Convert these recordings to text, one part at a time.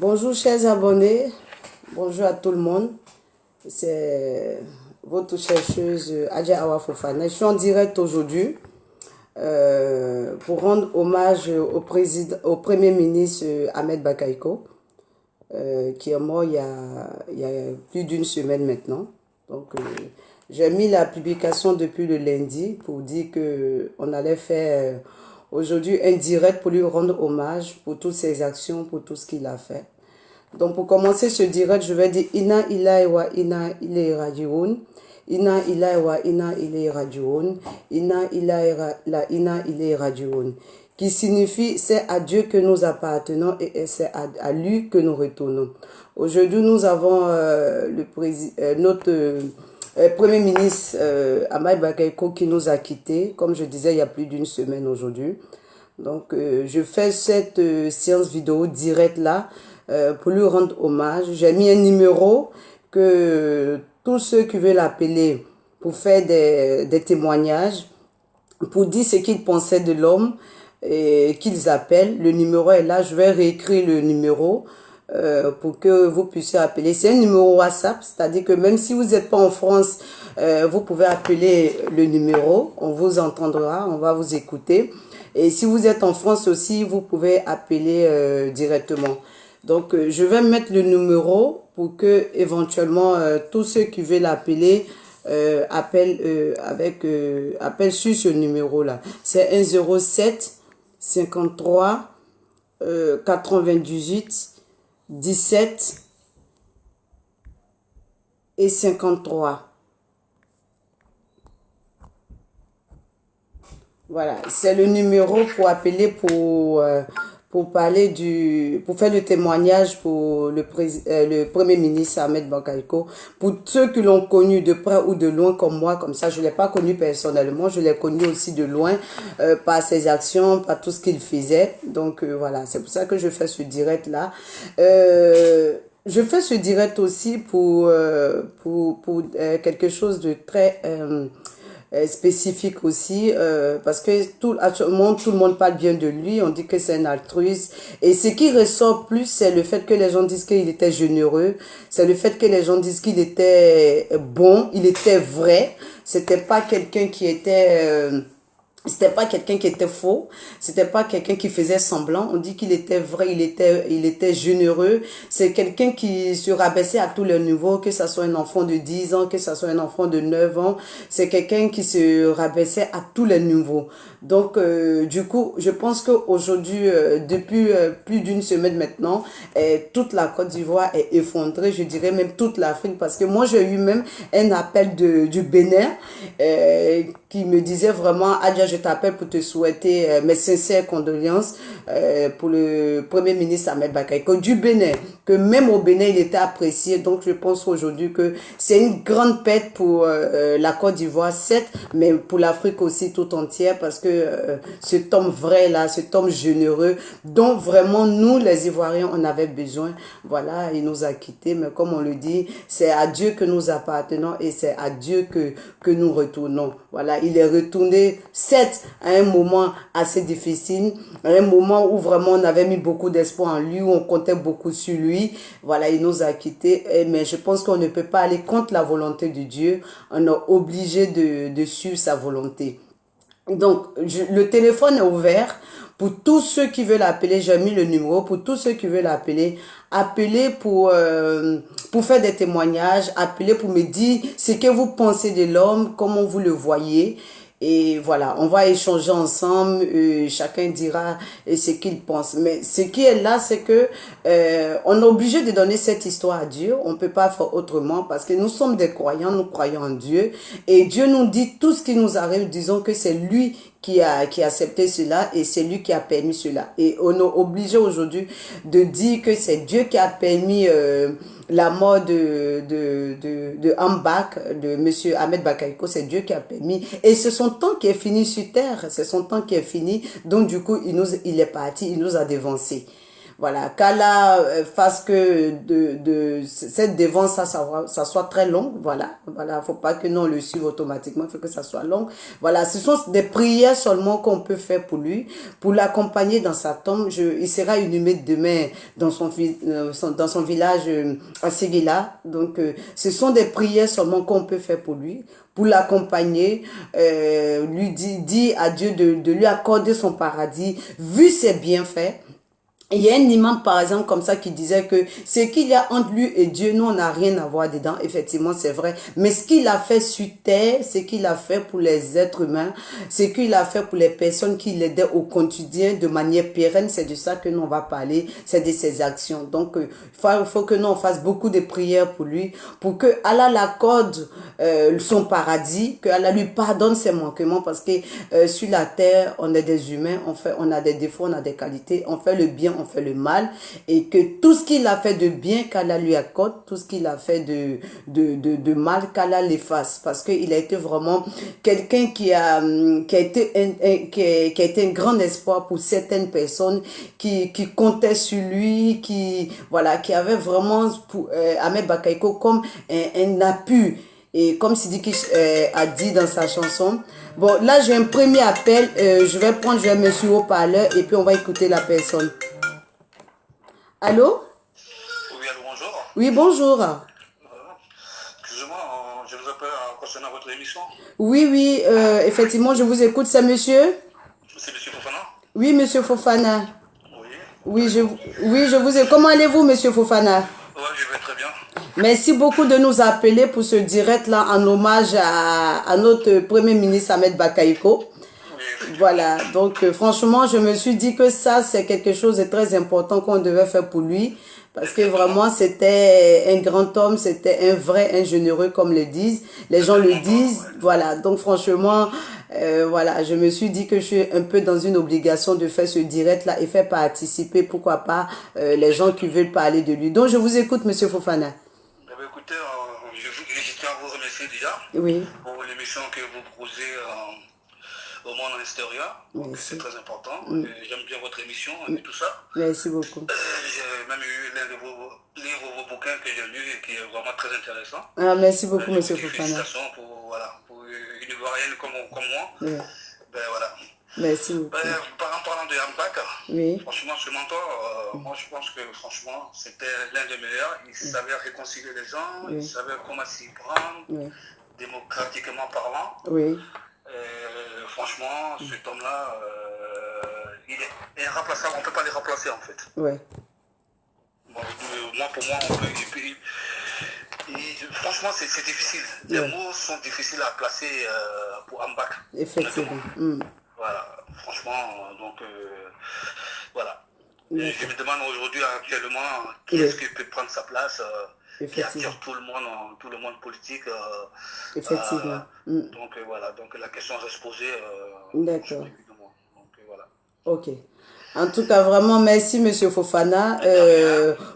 Bonjour chers abonnés, bonjour à tout le monde. C'est votre chercheuse Adja Awa Fofana. Je suis en direct aujourd'hui pour rendre hommage au Premier ministre Ahmed Bakaïko, qui est mort il y a plus d'une semaine maintenant. Donc j'ai mis la publication depuis le lundi pour dire qu'on allait faire aujourd'hui un direct pour lui rendre hommage pour toutes ses actions, pour tout ce qu'il a fait. Donc pour commencer ce direct, je vais dire Inna ilahi wa inna ilayhi raji'un. Inna ilahi wa inna ilayhi raji'un. Inna ilahi la inna ilayhi raji'un. Qui signifie c'est à Dieu que nous appartenons et c'est à lui que nous retournons. Aujourd'hui, nous avons notre Premier ministre Ahmed Bakaïko qui nous a quittés, comme je disais, il y a plus d'une semaine aujourd'hui. Donc, je fais cette séance vidéo directe là pour lui rendre hommage. J'ai mis un numéro que tous ceux qui veulent l'appeler pour faire des témoignages, pour dire ce qu'ils pensaient de l'homme, et qu'ils appellent. Le numéro est là. Je vais réécrire le numéro pour que vous puissiez appeler. C'est un numéro WhatsApp, c'est-à-dire que même si vous n'êtes pas en France, vous pouvez appeler le numéro. On vous entendra, on va vous écouter. Et si vous êtes en France aussi, vous pouvez appeler directement. Donc, je vais mettre le numéro pour que éventuellement tous ceux qui veulent l'appeler appellent sur ce numéro-là. C'est 107 53 98 17 et 53. Voilà, c'est le numéro pour appeler pour parler pour faire le témoignage pour le Premier ministre Ahmed Bakaïko. Pour ceux qui l'ont connu de près ou de loin comme moi, comme ça, je ne l'ai pas connu personnellement, je l'ai connu aussi de loin par ses actions, par tout ce qu'il faisait. Donc voilà, c'est pour ça que je fais ce direct-là. Je fais ce direct aussi pour quelque chose de très spécifique aussi parce que actuellement tout le monde parle bien de lui, on dit que c'est un altruiste et ce qui ressort plus c'est le fait que les gens disent qu'il était généreux, c'est le fait que les gens disent qu'il était bon, il était vrai, c'était pas quelqu'un qui était c'était pas quelqu'un qui était faux, c'était pas quelqu'un qui faisait semblant. On dit qu'il était vrai, il était généreux. C'est quelqu'un qui se rabaissait à tous les niveaux, que ça soit un enfant de 10 ans, que ça soit un enfant de 9 ans. C'est quelqu'un qui se rabaissait à tous les niveaux. Donc, du coup, je pense qu'aujourd'hui, depuis plus d'une semaine maintenant, toute la Côte d'Ivoire est effondrée, je dirais même toute l'Afrique, parce que moi, j'ai eu même un appel du Bénin qui me disait vraiment, Adja, je t'appelle pour te souhaiter mes sincères condoléances pour le Premier ministre Ahmed Bakaïko du Bénin, que même au Bénin, il était apprécié. Donc, je pense aujourd'hui que c'est une grande perte pour la Côte d'Ivoire, certes, mais pour l'Afrique aussi tout entière, parce que cet homme vrai là, cet homme généreux, dont vraiment nous, les Ivoiriens, on avait besoin. Voilà, il nous a quittés, mais comme on le dit, c'est à Dieu que nous appartenons et c'est à Dieu que nous retournons. Voilà, il est retourné, certes, à un moment assez difficile, à un moment où vraiment on avait mis beaucoup d'espoir en lui, où on comptait beaucoup sur lui. Voilà, il nous a quittés, mais je pense qu'on ne peut pas aller contre la volonté de Dieu. On est obligé de suivre sa volonté. Donc, le téléphone est ouvert pour tous ceux qui veulent appeler. J'ai mis le numéro pour tous ceux qui veulent appeler. Appeler pour faire des témoignages. Appeler pour me dire ce que vous pensez de l'homme, comment vous le voyez. Et voilà, on va échanger ensemble, chacun dira ce qu'il pense. Mais ce qui est là, c'est que on est obligé de donner cette histoire à Dieu. On ne peut pas faire autrement parce que nous sommes des croyants, nous croyons en Dieu. Et Dieu nous dit tout ce qui nous arrive, disons que c'est lui qui a accepté cela et c'est lui qui a permis cela. Et on est obligé aujourd'hui de dire que c'est Dieu qui a permis la mort de Ambak, de monsieur Ahmed Bakaïko, c'est Dieu qui a permis. Et c'est son temps qui est fini sur terre, c'est son temps qui est fini. Donc du coup, il est parti, il nous a dévancé. Voilà, qu'Allah fasse que cette dévance, ça soit très long. Voilà, faut pas que nous on le suive automatiquement, il faut que ça soit long. Voilà, ce sont des prières seulement qu'on peut faire pour lui, pour l'accompagner dans sa tombe. Il sera inhumé demain dans dans son village à Séguila. Donc, ce sont des prières seulement qu'on peut faire pour l'accompagner, lui dire à Dieu de lui accorder son paradis, vu ses bienfaits. Il y a un imam, par exemple, comme ça, qui disait que ce qu'il y a entre lui et Dieu, nous, on n'a rien à voir dedans. Effectivement, c'est vrai. Mais ce qu'il a fait sur terre, ce qu'il a fait pour les êtres humains, ce qu'il a fait pour les personnes qui l'aidaient au quotidien de manière pérenne, c'est de ça que nous, on va parler. C'est de ses actions. Donc, il faut que nous, on fasse beaucoup de prières pour lui, pour que Allah l'accorde son paradis, que Allah lui pardonne ses manquements, parce que sur la terre, on est des humains, on a des défauts, on a des qualités, on fait le bien, on fait le mal, et que tout ce qu'il a fait de bien, qu'Allah lui accorde, tout ce qu'il a fait de mal, qu'Allah l'efface, parce qu'il a été vraiment quelqu'un qui a été un grand espoir pour certaines personnes qui comptaient sur lui, qui avait vraiment pour Ahmed Bakaïko comme un appui. Et comme Sidiki a dit dans sa chanson, bon, là j'ai un premier appel, je vais mettre sur haut-parleur et puis on va écouter la personne. Allô? Oui, allô, bonjour. Oui, bonjour. Excusez-moi, je vous appelle concernant votre émission. Oui, effectivement, je vous écoute. C'est monsieur? C'est monsieur Fofana? Oui, monsieur Fofana. Oui. Oui, je vous écoute. Comment allez-vous, monsieur Fofana? Oui, je vais très bien. Merci beaucoup de nous appeler pour ce direct-là en hommage à notre Premier ministre Ahmed Bakaïko. Oui, effectivement. Voilà, donc franchement, je me suis dit que ça, c'est quelque chose de très important qu'on devait faire pour lui. Parce que vraiment, c'était un grand homme, c'était un vrai, un généreux, comme le disent. Les gens le disent, voilà. Donc franchement, voilà, je me suis dit que je suis un peu dans une obligation de faire ce direct-là et faire participer, pourquoi pas, les gens qui veulent parler de lui. Donc je vous écoute, monsieur Fofana. Eh bien, écoutez, je tiens à vous remercier déjà Oui, pour l'émission que vous proposez au monde extérieur. Donc, merci. c'est très important. J'aime bien votre émission et tout ça. Merci beaucoup. J'ai même eu l'un de vos bouquins que j'ai lu et qui est vraiment très intéressant. Ah, merci beaucoup, Je vous monsieur dis Fofana. félicitations pour une Ivoirienne comme moi. Oui, Ben voilà. merci beaucoup. En parlant de Yambak, Oui, franchement, ce mentor, moi je pense que franchement, c'était l'un des meilleurs. Il savait réconcilier les gens, il savait comment s'y prendre, oui, démocratiquement parlant. oui, Franchement, cet homme-là, il est irremplaçable, on ne peut pas les remplacer en fait. oui. Bon, pour moi, on peut. Franchement, c'est difficile. Les mots sont difficiles à placer pour Ambak. Effectivement. Voilà, franchement, donc voilà. Je me demande aujourd'hui, actuellement, qui est-ce qui peut prendre sa place, qui attire tout le monde politique. Effectivement. Donc voilà, donc la question reste posée. D'accord. Évidemment. Donc voilà. Ok. En tout cas, vraiment, merci, Monsieur Fofana.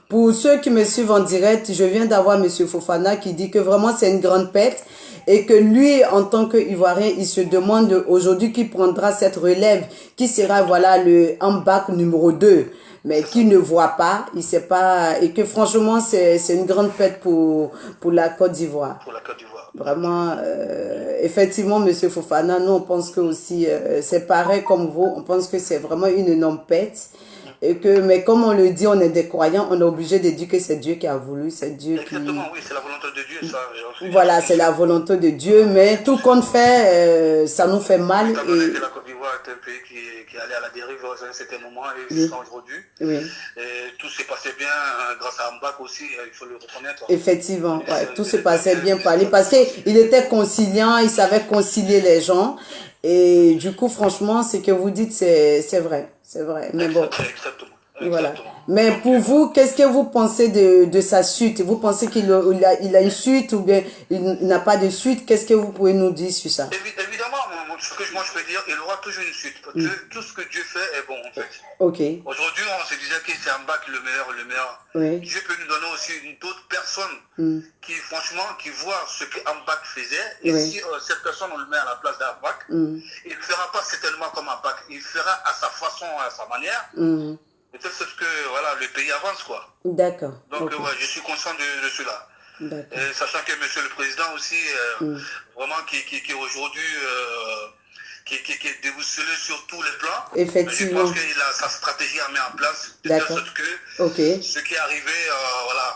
Pour ceux qui me suivent en direct, je viens d'avoir Monsieur Fofana qui dit que vraiment c'est une grande perte et que lui, en tant qu'Ivoirien, il se demande aujourd'hui qui prendra cette relève, qui sera, voilà, le Ambak numéro 2, mais qui ne voit pas, il sait pas, et que franchement, c'est une grande perte pour la Côte d'Ivoire. Pour la Côte d'Ivoire. Vraiment, effectivement, Monsieur Fofana, nous on pense que aussi, c'est pareil comme vous, on pense que c'est vraiment une énorme perte. Et que, mais comme on le dit, on est des croyants, on est obligé de dire que c'est Dieu qui a voulu, c'est Dieu qui... Exactement, oui, c'est la volonté de Dieu, ça. Voilà, c'est la volonté de Dieu, mais tout qu'on fait, ça nous fait mal. Étant donné que la Côte d'Ivoire est un pays qui allait à la dérive à un certain moment et jusqu'à aujourd'hui. Oui. Tout s'est passé bien grâce à Ambak aussi, il faut le reconnaître. Effectivement, ouais, tout se passait bien par lui parce qu'il était conciliant, il savait concilier les gens. Et du coup, franchement, ce que vous dites, c'est vrai. C'est vrai. Mais bon. Exactement. Voilà. Mais pour vous, qu'est-ce que vous pensez de sa suite? Vous pensez qu'il a une suite ou bien il n'a pas de suite? Qu'est-ce que vous pouvez nous dire sur ça? Évidemment, ce que moi je peux dire, il aura toujours une suite. Tout ce que Dieu fait est bon en fait. Ok. Aujourd'hui, on se disait que c'est Ambak le meilleur. Oui. Dieu peut nous donner aussi d'autres personnes qui, franchement, qui voient ce que Ambak faisait. Et si cette personne, on le met à la place d'Ambak, il ne fera pas certainement comme Ambak. Il fera à sa façon, à sa manière. de telle sorte que voilà, le pays avance, quoi. D'accord. Donc, Ok. ouais, je suis conscient de cela. D'accord. Sachant que Monsieur le Président aussi, Mm. vraiment, qui aujourd'hui, qui est déboussolé sur tous les plans, je pense Effectivement. qu'il a sa stratégie à mettre en place, de telle D'accord. sorte que Ok. ce qui est arrivé voilà,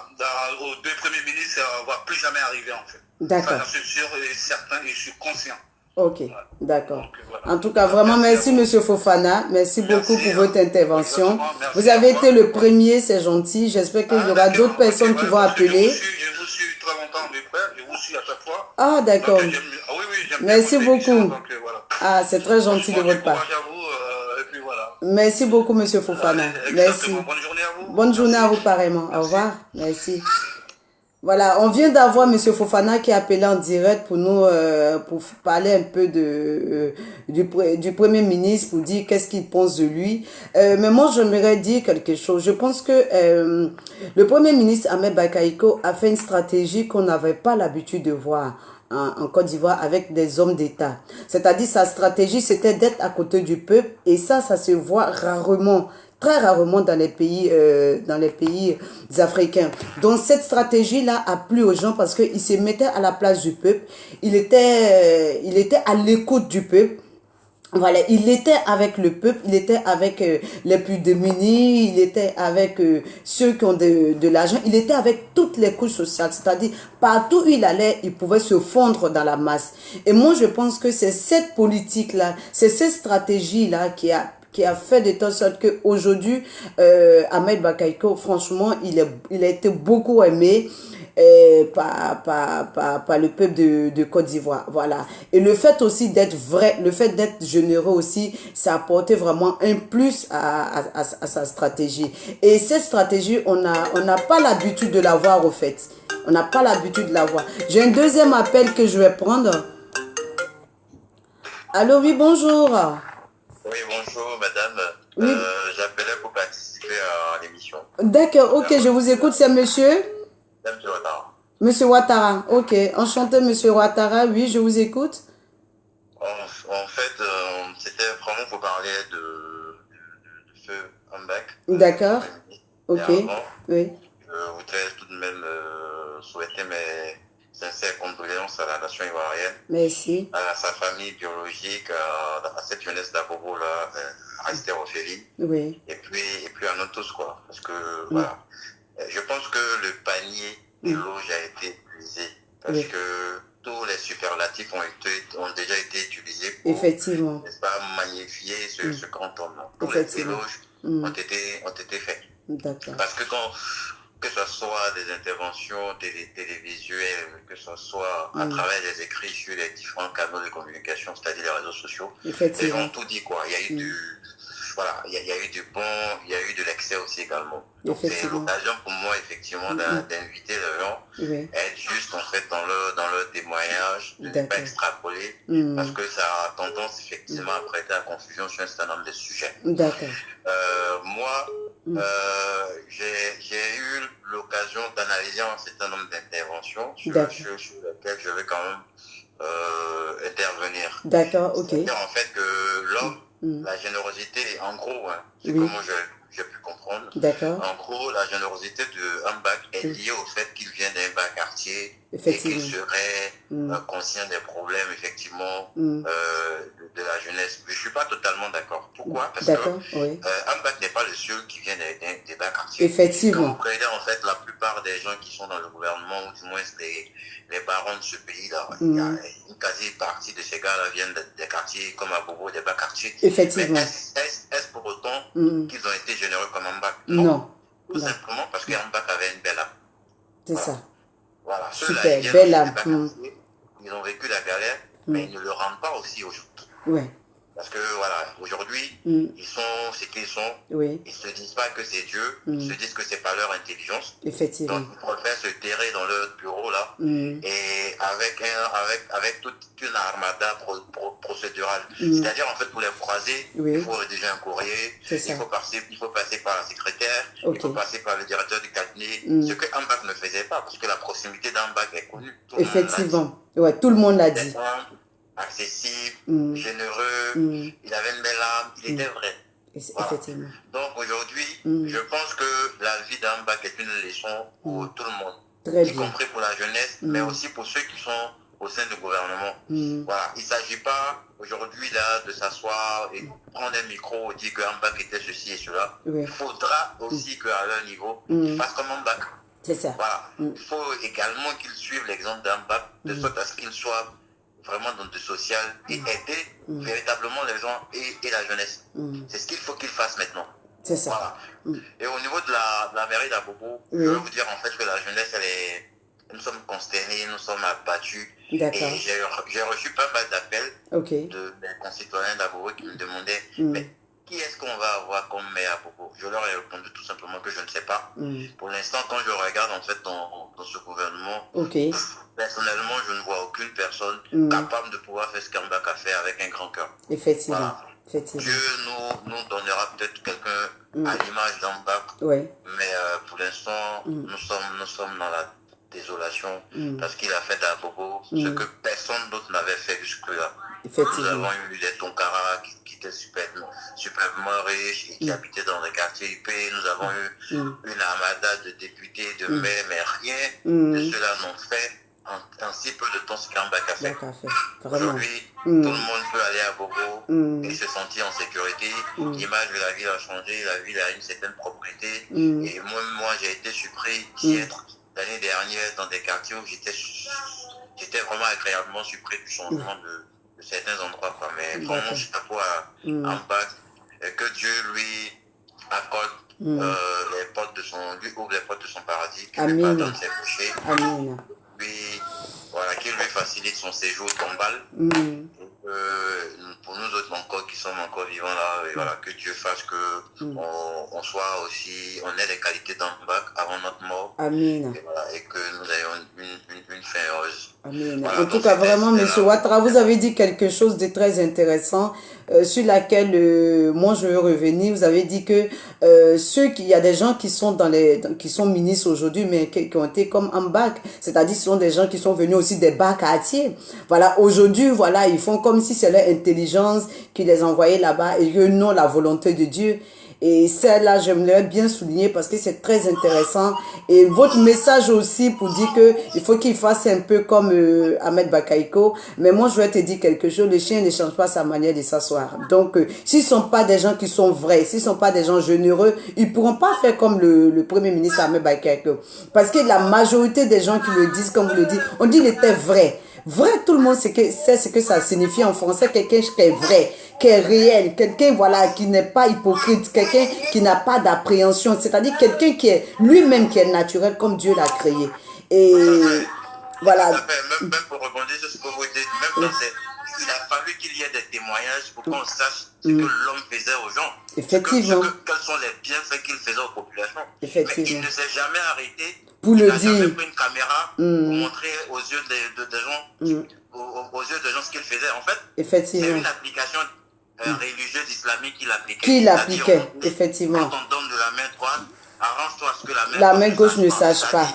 aux deux premiers ministres ne va plus jamais arriver, en fait. Ça, j'en D'accord. suis sûr et certain et je suis conscient. Ok, Ouais. d'accord. Donc, voilà. En tout cas, Voilà, vraiment, merci à merci, vous. Monsieur Fofana. Merci beaucoup Merci. pour votre intervention. Exactement, Vous merci à avez vous. été le premier, c'est gentil. J'espère qu'il y Ah, aura d'autres d'accord, ok, personnes qui ouais, vont parce que appeler. je vous suis très longtemps, mes frères, je vous suis à chaque fois. Ah, Donc, d'accord. oui, oui, j'aime bien Merci votre émission, beaucoup. donc voilà. Ah, c'est très gentil de Franchement, du votre part. courage à vous, et puis voilà. Merci beaucoup, Monsieur Allez, Fofana. exactement. Merci. Bonne journée à vous. Bonne journée Merci. à vous pareillement. Au Merci. revoir. Merci. Voilà, on vient d'avoir Monsieur Fofana qui a appelé en direct pour nous pour parler un peu du Premier ministre, pour dire qu'est-ce qu'il pense de lui. Mais moi, j'aimerais dire quelque chose. Je pense que le Premier ministre Ahmed Bakaïko a fait une stratégie qu'on n'avait pas l'habitude de voir en Côte d'Ivoire avec des hommes d'État. C'est-à-dire sa stratégie, c'était d'être à côté du peuple et ça se voit rarement, très rarement dans les pays africains. Donc cette stratégie-là a plu aux gens parce qu'il se mettait à la place du peuple, il était à l'écoute du peuple. Voilà, il était avec le peuple, il était avec les plus démunis, il était avec ceux qui ont de l'argent, il était avec toutes les couches sociales, c'est-à-dire partout où il allait, il pouvait se fondre dans la masse. Et moi, je pense que c'est cette politique-là, c'est cette stratégie-là qui a fait de telle sorte qu'aujourd'hui, Ahmed Bakaïko, franchement, il a été beaucoup aimé par le peuple de Côte d'Ivoire. Voilà. Et le fait aussi d'être vrai, le fait d'être généreux aussi, ça a apporté vraiment un plus à sa stratégie. Et cette stratégie, on n'a pas l'habitude de la voir au fait. On n'a pas l'habitude de la voir. J'ai un deuxième appel que je vais prendre. Allô, oui, bonjour. Oui, bonjour madame. Oui, J'appelais pour participer à l'émission. d'accord, ok, je vous écoute, c'est monsieur Madame Jonathan. Monsieur Ouattara. Ok, enchanté, monsieur Ouattara. Oui, je vous écoute. En fait, c'était vraiment pour parler de feu Ambak, le D'accord, Premier ministre. Mais ok, avant, oui. je voudrais tout de même souhaiter mes sincères condoléances à la nation ivoirienne, Merci. à sa famille biologique, à cette jeunesse d'Abobo là, restée orpheline, Oui. et puis à nous tous quoi. Parce que Mm. voilà, je pense que le panier d'éloges a été utilisé parce Oui. que tous les superlatifs ont déjà été utilisés pour, Effectivement. n'est-ce pas, magnifier ce grand homme. Tous les Effectivement. éloges Mm. ont été faits. D'accord. Parce que ce soit des interventions télévisuelles, que ce soit à travers les écrits sur les différents canaux de communication, c'est-à-dire les réseaux sociaux, les gens ont Effectivement. tout dit quoi. Il y a eu voilà, il y a eu du bon, il y a eu de l'excès aussi également. Donc c'est Effectivement. l'occasion pour moi effectivement d'inviter les gens Oui. à être juste en fait dans leur témoignage, de ne pas D'accord. extrapoler, parce que ça a tendance effectivement à prêter à confusion sur un certain nombre de sujets. D'accord. Moi, j'ai eu l'occasion d'analyser un certain nombre d'interventions sur lesquelles je vais quand même intervenir. D'accord, ok. C'est-à-dire en fait que l'homme, la générosité, en gros, hein, c'est Oui. comment j'ai pu comprendre. D'accord. En gros, la générosité de Mbak est liée au fait qu'il vient d'un bas quartier et qu'il Effectivement. serait conscient des problèmes, effectivement, de la jeunesse. Je ne suis pas totalement d'accord. Pourquoi? Parce que D'accord, oui. Mbak n'est pas le seul qui vient des bas quartiers. Quand vous Effectivement. prenez en fait la plupart des gens qui sont dans le gouvernement, ou du moins les barons de ce pays-là, il y a une quasi-partie de ces gars-là viennent des quartiers comme à Bobo, des bas quartiers. Effectivement. Mais est-ce pour autant qu'ils ont été généreux comme Mbak? Non. Tout simplement parce que Mbak avait une belle âme. C'est Voilà. ça. Voilà. Ceux-là, Super, ils viennent belle aussi des âme. bas quartiers, ils ont vécu la galère, mais ils ne le rendent pas aussi aujourd'hui. Ouais. Parce que voilà, aujourd'hui, ils sont ce qu'ils sont. Oui. Ils se disent pas que c'est Dieu. Ils se disent que c'est pas leur intelligence. Effectivement. Donc ils préfèrent se terrer dans leur bureau là et avec toute une armada procédurale. C'est-à-dire en fait pour les croiser, il faut rédiger un courrier, il faut passer par la secrétaire, il faut passer par le directeur du cabinet. Ce que Ambak ne faisait pas parce que la proximité d'Ambak est connue. Effectivement. Ouais, tout le monde l'a dit. Accessible, généreux, il avait une belle âme, il était vrai. Effectivement. Donc aujourd'hui, je pense que la vie d'un bac est une leçon pour tout le monde, y compris pour la jeunesse, mais aussi pour ceux qui sont au sein du gouvernement. Voilà. Il ne s'agit pas aujourd'hui là de s'asseoir et prendre un micro et dire qu'un bac était ceci et cela. Il faudra aussi qu'à leur niveau, ils fassent comme un bac. C'est ça. Voilà. Il faut également qu'ils suivent l'exemple d'un bac, de sorte à ce qu'ils soient vraiment dans le social et aider véritablement les gens et la jeunesse. C'est ce qu'il faut qu'ils fassent maintenant. C'est ça. Voilà. Et au niveau de la mairie d'Abobo, je veux vous dire en fait que la jeunesse, nous sommes consternés, nous sommes abattus. Et j'ai reçu pas mal d'appels de mes concitoyens d'Abobo qui me demandaient mais qui est-ce qu'on va avoir comme maire à Bobo? Je leur ai répondu tout simplement que je ne sais pas. Pour l'instant, quand je regarde en fait dans ce gouvernement, personnellement, je ne vois aucune personne capable de pouvoir faire ce qu'un bac a fait avec un grand cœur. Effectivement. Voilà. Dieu nous donnera peut-être quelqu'un à l'image d'un bac, mais pour l'instant, nous sommes dans la désolation parce qu'il a fait à Bobo ce que personne d'autre n'avait fait jusque-là. Nous avons eu des Tonkara qui étaient superbement riches et qui habitaient dans les quartiers UP. Nous avons eu une armada de députés, de maires, mais rien de cela n'ont fait en si peu de temps ce qu'un bac a fait. Aujourd'hui, tout le monde peut aller à Bobo et se sentir en sécurité. L'image de la ville a changé, la ville a une certaine propriété. Et moi j'ai été surpris l'année dernière dans des quartiers où j'étais vraiment agréablement surpris du changement de certains endroits. Mais vraiment, chapeau à un bac. Que Dieu lui accorde les portes de lui ouvre les portes de son paradis, qu'il lui pardonne ses péchés. Puis, voilà, qu'il lui facilite son séjour tombal. Pour nous autres encore qui sommes encore vivants là, et voilà, que Dieu fasse que on soit aussi, on ait les qualités d'un bac avant notre mort. Amen. Et que nous ayons une fin heureuse. Amen. Voilà, en tout cas, vraiment, M. Ouattara, vous avez dit quelque chose de très intéressant sur laquelle moi je veux revenir. Vous avez dit que il y a des gens qui sont qui sont ministres aujourd'hui, mais qui ont été comme en bac. C'est-à-dire, ce sont des gens qui sont venus aussi des bacs quartiers. Voilà, aujourd'hui, voilà, ils font comme si c'est leur intelligence qui les envoyait là-bas et que non la volonté de Dieu. Et celle-là, j'aimerais bien souligner parce que c'est très intéressant. Et votre message aussi pour dire que il faut qu'il fasse un peu comme Ahmed Bakaïko. Mais moi, je vais te dire quelque chose. Le chien ne change pas sa manière de s'asseoir. Donc, s'ils sont pas des gens qui sont vrais, s'ils sont pas des gens généreux, ils pourront pas faire comme le premier ministre Ahmed Bakaïko. Parce que la majorité des gens qui le disent, comme vous le dites, on dit qu'il était vrai. Vrai, tout le monde sait ce que ça signifie en français, quelqu'un qui est vrai, qui est réel, quelqu'un voilà, qui n'est pas hypocrite, quelqu'un qui n'a pas d'appréhension, c'est-à-dire quelqu'un qui est lui-même, qui est naturel comme Dieu l'a créé. Et voilà. Même pour rebondir sur ce que vous dites, même il a fallu qu'il y ait des témoignages pour qu'on sache ce que l'homme faisait aux gens. Effectivement. Quels sont les bienfaits qu'il faisait aux populations. Effectivement. Mais il ne s'est jamais arrêté. Pour le dire. Il n'a jamais pris une caméra pour montrer aux yeux des gens, aux yeux des gens ce qu'il faisait. En fait, c'est une application religieuse islamique qu'il appliquait. Qu'il appliquait, effectivement. Quand on donne de la main droite, arrange-toi à ce que la main gauche ne sache pas.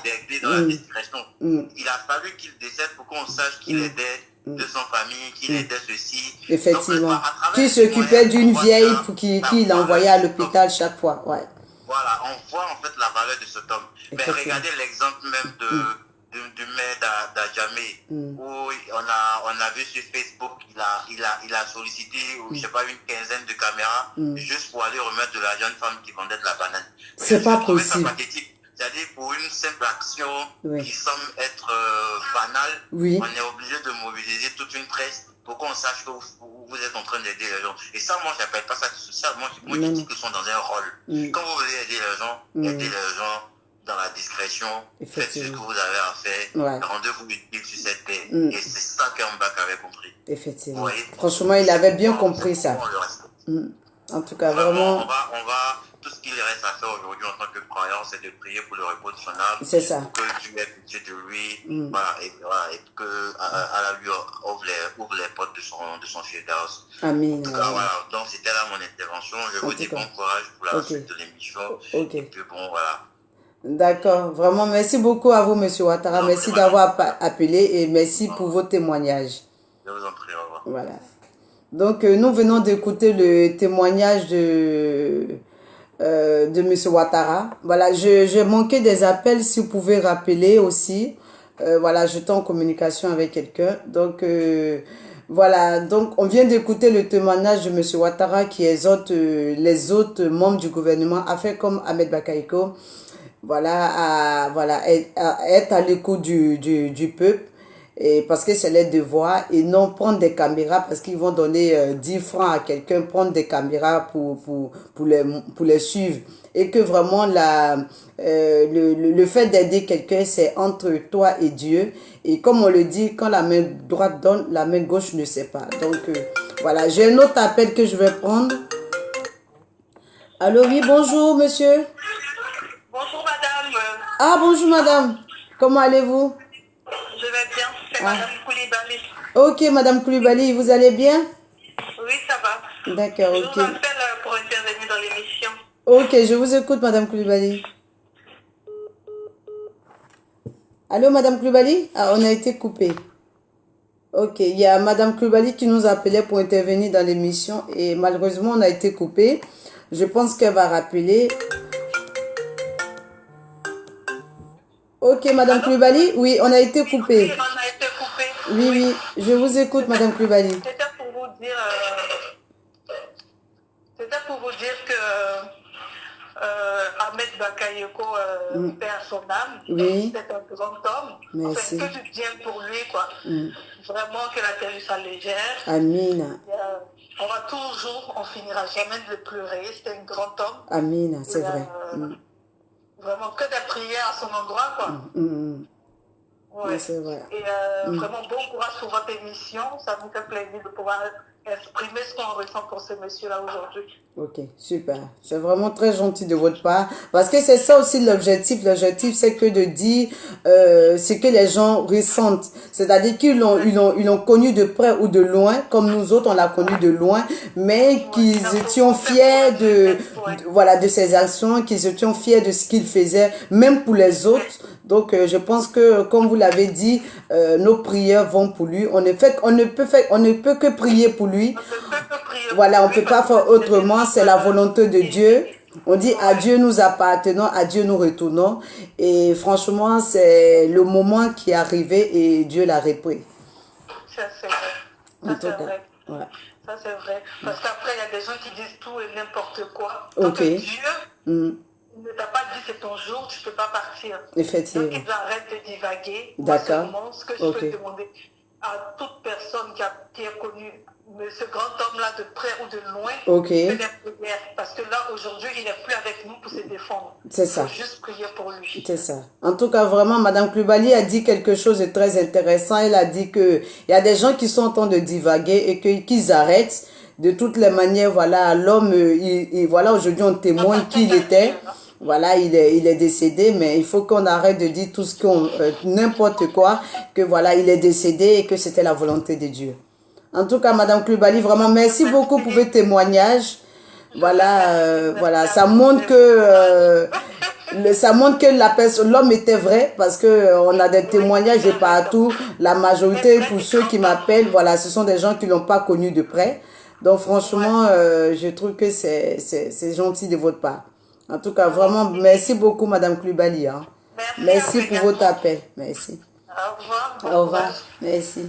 Dans la discrétion. Il a fallu qu'il décède pour qu'on sache qu'il aidait de son famille, qu'il aidait ceci. Effectivement. Donc, qui s'occupait d'une vieille qui l'envoyait à l'hôpital chaque fois. Ouais. Voilà, on voit en fait la valeur de cet homme. Mais regardez l'exemple même du maire d'Adjamé, où on a vu sur Facebook, il a sollicité, je sais pas, une quinzaine de caméras, juste pour aller remettre de l'argent à une femme qui vendait de la banane. C'est pas possible. C'est-à-dire pour une simple action qui semble être banale, on est obligé de mobiliser toute une presse pour qu'on sache que vous êtes en train d'aider les gens. Et ça, moi, je n'appelle pas ça social. Moi, je dis qu'ils sont dans un rôle. Quand vous voulez aider les gens, aidez les gens dans la discrétion, faites ce que vous avez à faire, rendez-vous utile sur cette terre. Et c'est ça qu'un bac avait compris. Effectivement. Franchement, il avait bien compris ça. En tout cas, vraiment... On va, tout ce qu'il reste à faire aujourd'hui en tant que croyant, c'est de prier pour le repos de son âme. C'est ça. Pour que Dieu ait pitié de lui. Voilà, et que Allah lui ouvre les portes de son firdaus. Amen. En tout cas, voilà. Donc, c'était là mon intervention. Je vous dis bon courage pour la suite de l'émission. Et puis, bon, voilà. D'accord. Vraiment, merci beaucoup à vous, M. Ouattara. Merci d'avoir appelé et merci pour vos témoignages. Je vous en prie, au revoir. Voilà. Donc, nous venons d'écouter le témoignage de M. Ouattara. Voilà, j'ai manqué des appels, si vous pouvez rappeler aussi. Voilà, j'étais en communication avec quelqu'un. Donc, voilà, donc on vient d'écouter le témoignage de M. Ouattara qui exhorte les autres membres du gouvernement à faire comme Ahmed Bakayoko. Voilà, à être à l'écoute du peuple. Et parce que c'est leur devoir et non prendre des caméras parce qu'ils vont donner 10 francs à quelqu'un, prendre des caméras pour les suivre. Et que vraiment le fait d'aider quelqu'un, c'est entre toi et Dieu. Et comme on le dit, quand la main droite donne, la main gauche ne sait pas. Donc voilà, j'ai un autre appel que je vais prendre. Allô, oui, bonjour monsieur. Bonjour madame. Ah, bonjour madame. Comment allez-vous? Je vais bien, c'est madame Koulibaly. Ok, madame Koulibaly, vous allez bien? Oui, ça va. D'accord, Je ok. vous appelle pour intervenir dans l'émission. Ok, je vous écoute, madame Koulibaly. Allô, madame Koulibaly? Ah, on a été coupé. Ok, il y a madame Koulibaly qui nous appelait pour intervenir dans l'émission et malheureusement, on a été coupé. Je pense qu'elle va rappeler. Ok, madame Koulibaly, oui, on a été coupé. Oui, on a été coupé. Oui, oui, je vous écoute, madame Koulibaly. C'était pour vous dire, que Ahmed Bakayoko, paix à son âme, Oui. c'est un grand homme. Merci. Enfin, que du bien pour lui, quoi. Vraiment que la terre lui soit légère. Amina. On va toujours, on finira jamais de le pleurer. C'était un grand homme. Amina, c'est vrai. Vraiment que des prières à son endroit, quoi. Ouais. C'est vrai. Et vraiment bon courage pour votre émission. Ça nous fait plaisir de pouvoir exprimer ce qu'on ressent pour ce monsieur-là aujourd'hui. Ok, super. C'est vraiment très gentil de votre part. Parce que c'est ça aussi l'objectif. L'objectif, c'est que de dire ce que les gens ressentent. C'est-à-dire qu'ils l'ont connu de près ou de loin, comme nous autres, on l'a connu de loin, mais qu'ils étaient fiers de ses actions, qu'ils étaient fiers de ce qu'il faisait, même pour les autres. Donc, je pense que, comme vous l'avez dit, nos prières vont pour lui. On ne peut que prier pour lui. Voilà, on ne peut pas faire autrement. C'est la volonté de Dieu. On dit à Dieu nous appartenons, à Dieu nous retournons. Et franchement, c'est le moment qui est arrivé et Dieu l'a repris. Ça, c'est vrai. Ça, c'est vrai. Ouais. Ça, c'est vrai. Parce qu'après, il y a des gens qui disent tout et n'importe quoi. Donc, Dieu ne t'a pas dit c'est ton jour, tu ne peux pas partir. Effectivement. Donc, ils arrêtent de divaguer. D'accord. Ce que je peux demander à toute personne qui a connu ce grand homme-là de près ou de loin, c'est des prières. Parce que là, aujourd'hui, il n'est plus avec nous pour se défendre. C'est ça. Il faut juste prier pour lui. C'est ça. En tout cas, vraiment, Madame Koulibaly a dit quelque chose de très intéressant. Elle a dit que il y a des gens qui sont en train de divaguer et qu'ils arrêtent. De toutes les manières, voilà, l'homme, voilà, aujourd'hui, on témoigne qui il était. Voilà, il est décédé, mais il faut qu'on arrête de dire tout ce n'importe quoi, que voilà, il est décédé et que c'était la volonté de Dieu. En tout cas, Madame Koulibaly, vraiment, merci beaucoup pour votre témoignage. Voilà, voilà, ça montre que l'homme était vrai, parce que on a des témoignages de partout. La majorité, pour ceux qui m'appellent, voilà, ce sont des gens qui l'ont pas connu de près. Donc, franchement, je trouve que c'est gentil de votre part. En tout cas, vraiment, merci beaucoup, Madame Koulibaly. Hein. Merci pour votre appel. Merci. Au revoir. Au revoir. Merci.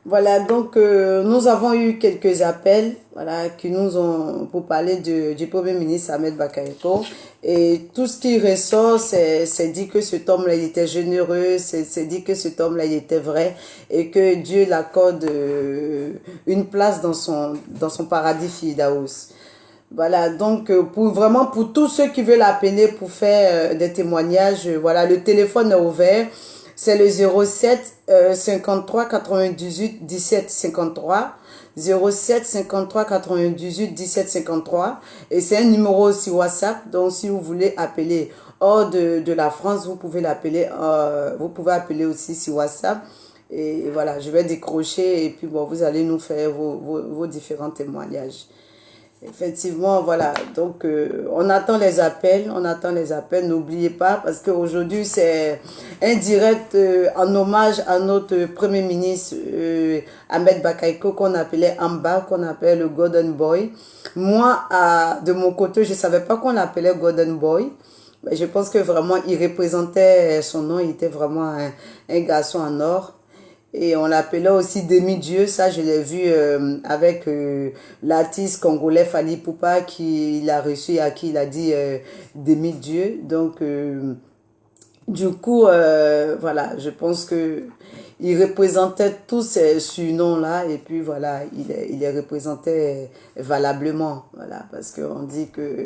Voilà, donc nous avons eu quelques appels, voilà, qui nous ont pour parler du Premier ministre Ahmed Bakayoko. Et tout ce qui ressort, c'est dit que cet homme-là, il était généreux, c'est dit que cet homme-là, il était vrai, et que Dieu l'accorde une place dans son paradis Firdaus. Voilà, donc pour tous ceux qui veulent appeler pour faire des témoignages, voilà, le téléphone est ouvert. C'est le 07 53 98 17 53. 07 53 98 17 53. Et c'est un numéro aussi WhatsApp. Donc, si vous voulez appeler hors de la France, vous pouvez l'appeler. Vous pouvez appeler aussi sur WhatsApp. Et voilà, je vais décrocher. Et puis, bon, vous allez nous faire vos différents témoignages. Effectivement, voilà. Donc, on attend les appels, n'oubliez pas, parce qu'aujourd'hui, c'est un direct en hommage à notre Premier ministre, Ahmed Bakaïko, qu'on appelait Amba, qu'on appelait le Golden Boy. Moi, de mon côté, je ne savais pas qu'on l'appelait Golden Boy. Mais je pense que vraiment, il représentait son nom, il était vraiment un garçon en or. Et on l'appelait aussi demi-dieu, ça je l'ai vu avec l'artiste congolais Fally Ipupa qui l'a reçu, à qui il a dit demi-dieu. Donc du coup, voilà, je pense que il représentait tous ces surnoms-là et puis voilà, il les représentait valablement, voilà, parce qu'on dit que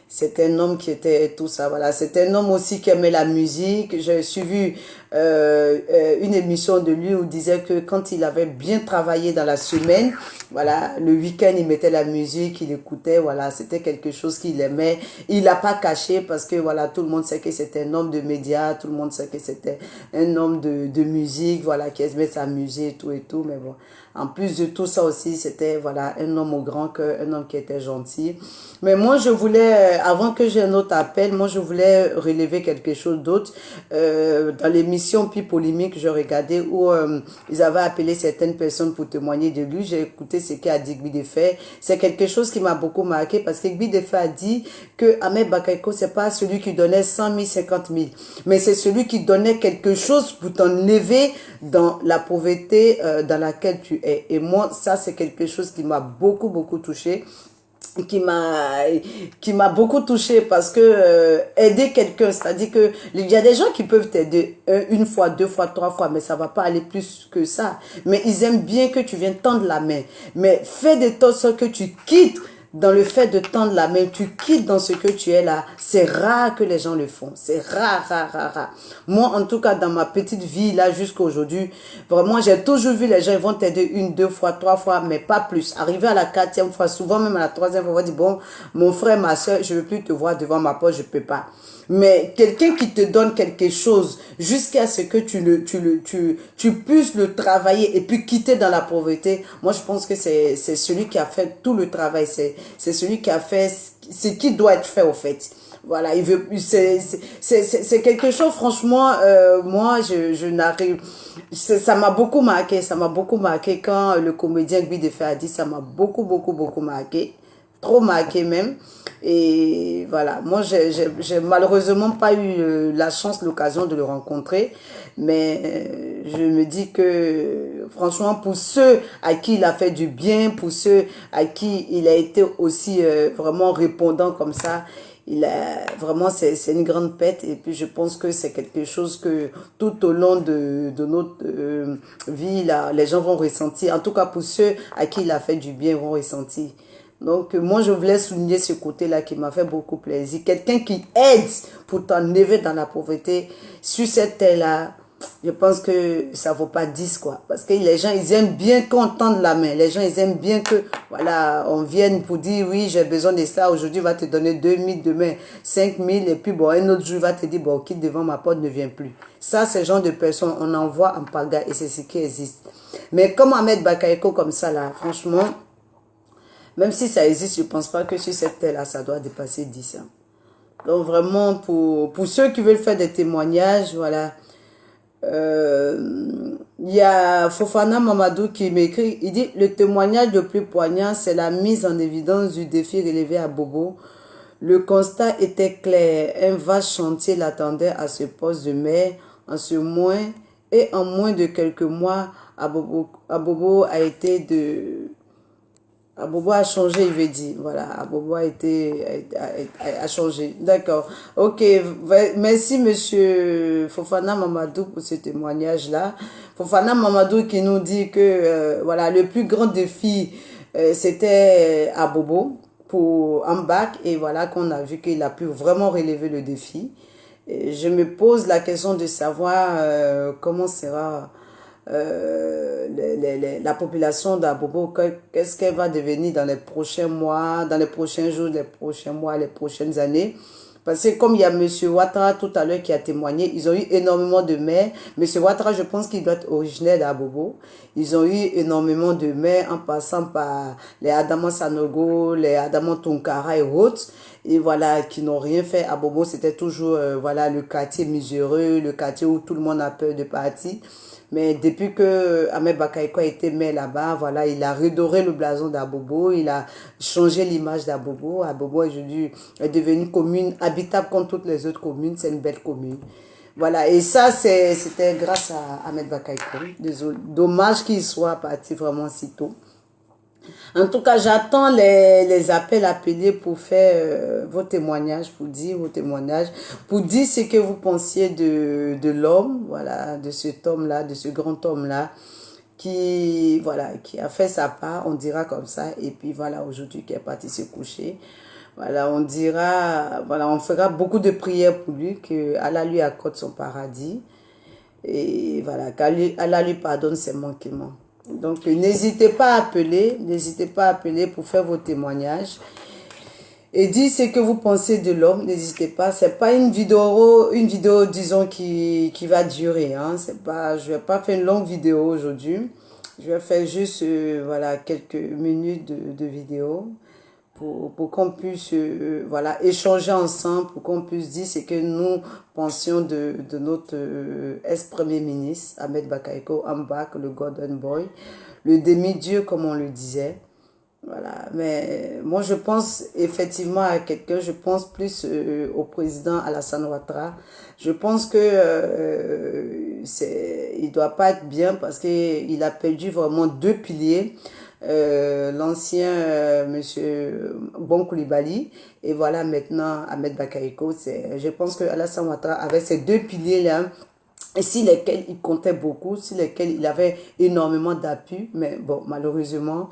c'est un homme qui était tout ça, voilà. C'est un homme aussi qui aimait la musique. J'ai suivi une émission de lui où il disait que quand il avait bien travaillé dans la semaine, voilà, le week-end, il mettait la musique, il écoutait, voilà, c'était quelque chose qu'il aimait. Il l'a pas caché parce que, voilà, tout le monde sait que c'était un homme de médias, tout le monde sait que c'était un homme de musique, voilà, qui aimait sa musique et tout, mais bon. En plus de tout ça aussi, c'était, voilà, un homme au grand cœur, un homme qui était gentil. Mais moi, je voulais, avant que j'ai un autre appel, moi, je voulais relever quelque chose d'autre. Dans l'émission Puis Polémique, je regardais où ils avaient appelé certaines personnes pour témoigner de lui. J'ai écouté ce qu'a dit Gbi Defay. C'est quelque chose qui m'a beaucoup marqué parce que Gbi Defay a dit que Ahmed Bakaïko, c'est pas celui qui donnait 100 000, 50 000, mais c'est celui qui donnait quelque chose pour t'enlever dans la pauvreté dans laquelle tu es. Et moi, ça, c'est quelque chose qui m'a beaucoup, beaucoup touché, qui m'a beaucoup touché parce que aider quelqu'un, c'est-à-dire que il y a des gens qui peuvent t'aider une fois, deux fois, trois fois, mais ça va pas aller plus que ça. Mais ils aiment bien que tu viennes tendre la main. Mais fais de telle sorte que tu quittes dans le fait de tendre la main, tu quittes dans ce que tu es là. C'est rare que les gens le font. C'est rare, rare, rare, rare. Moi, en tout cas, dans ma petite vie, là, jusqu'à aujourd'hui, vraiment, j'ai toujours vu les gens, ils vont t'aider une, deux fois, trois fois, mais pas plus. Arrivé à la quatrième fois, souvent même à la troisième fois, on va dire, bon, mon frère, ma soeur, je ne veux plus te voir devant ma porte, je peux pas. Mais quelqu'un qui te donne quelque chose jusqu'à ce que tu puisses le travailler et puis quitter dans la pauvreté, moi je pense que c'est celui qui a fait tout le travail, c'est celui qui a fait ce qui doit être fait au fait. Voilà, c'est quelque chose, franchement, moi, je n'arrive, ça m'a beaucoup marqué quand le comédien Gbi Defay a dit, ça m'a beaucoup, beaucoup, beaucoup marqué, trop marqué même. Et voilà, moi, j'ai malheureusement pas eu la chance, l'occasion de le rencontrer, mais je me dis que, franchement, pour ceux à qui il a fait du bien, pour ceux à qui il a été aussi vraiment répondant comme ça, vraiment, c'est une grande pète. Et puis, je pense que c'est quelque chose que tout au long de notre vie, là, les gens vont ressentir. En tout cas, pour ceux à qui il a fait du bien, vont ressentir. Donc, moi, je voulais souligner ce côté-là qui m'a fait beaucoup plaisir. Quelqu'un qui aide pour t'enlever dans la pauvreté sur cette terre-là, je pense que ça vaut pas 10, quoi. Parce que les gens, ils aiment bien qu'on tende la main. Les gens, ils aiment bien que, voilà, on vienne pour dire, oui, j'ai besoin de ça. Aujourd'hui, va te donner 2000, demain 5000. Et puis, bon, un autre jour, va te dire, bon, quitte devant ma porte, ne viens plus. Ça, ce genre de personnes, on en voit en pagaille et c'est ce qui existe. Mais comme Ahmed Bakaïko comme ça, là, franchement, même si ça existe, je ne pense pas que sur cette terre-là, ça doit dépasser 10 ans. Donc vraiment, pour ceux qui veulent faire des témoignages, voilà. Il y a Fofana Mamadou qui m'écrit, il dit, le témoignage le plus poignant, c'est la mise en évidence du défi relevé à Bobo. Le constat était clair, un vaste chantier l'attendait à ce poste de maire. En moins de quelques mois, Abobo a été de... Abobo a changé, il veut dire. Voilà, Abobo a changé. D'accord. Ok, merci monsieur Fofana Mamadou pour ce témoignage-là. Fofana Mamadou qui nous dit que voilà, le plus grand défi, c'était Abobo pour Ambac. Et voilà qu'on a vu qu'il a pu vraiment relever le défi. Et je me pose la question de savoir comment sera... la population d'Abobo, qu'est-ce qu'elle va devenir dans les prochains mois, dans les prochains jours, les prochains mois, les prochaines années. Parce que comme il y a M. Ouattara tout à l'heure qui a témoigné, ils ont eu énormément de maires. M. Ouattara, je pense qu'il doit être originaire d'Abobo. Ils ont eu énormément de maires en passant par les Adama Sanogo, les Adama Tonkara et autres. Et voilà, qui n'ont rien fait. Abobo, c'était toujours voilà, le quartier miséreux, le quartier où tout le monde a peur de partir. Mais depuis que Ahmed Bakaïko a été maire là-bas, voilà, il a redoré le blason d'Abobo, il a changé l'image d'Abobo. Abobo aujourd'hui est devenue commune habitable comme toutes les autres communes, c'est une belle commune. Voilà, et ça, c'était grâce à Ahmed Bakaïko. Dommage qu'il soit parti vraiment si tôt. En tout cas, j'attends les appels appelés pour faire vos témoignages, pour dire vos témoignages, pour dire ce que vous pensiez de l'homme, voilà, de cet homme-là, de ce grand homme-là, qui, voilà, qui a fait sa part, on dira comme ça, et puis voilà, aujourd'hui, qui est parti se coucher. Voilà, on dira, voilà, on fera beaucoup de prières pour lui, que Allah lui accorde son paradis, et voilà, qu'Allah lui pardonne ses manquements. Donc, n'hésitez pas à appeler pour faire vos témoignages. Et dire ce que vous pensez de l'homme, n'hésitez pas. C'est pas une vidéo, disons, qui va durer. Hein. C'est pas, je vais pas faire une longue vidéo aujourd'hui. Je vais faire juste, voilà, quelques minutes de vidéo pour qu'on puisse voilà, échanger ensemble, pour qu'on puisse dire ce que nous pensions de notre ex-premier ministre, Ahmed Bakaïko Ambak, le Golden Boy, le demi-dieu comme on le disait. Voilà, mais moi je pense effectivement à quelqu'un, je pense plus au président Alassane Ouattara. Je pense que il doit pas être bien parce qu'il a perdu vraiment deux piliers. L'ancien monsieur Bon Koulibaly et voilà maintenant Ahmed Bakaïko. Je pense que Alassane Ouattara avait ces deux piliers là et sur lesquels il comptait beaucoup, sur lesquels il avait énormément d'appui, mais bon, malheureusement,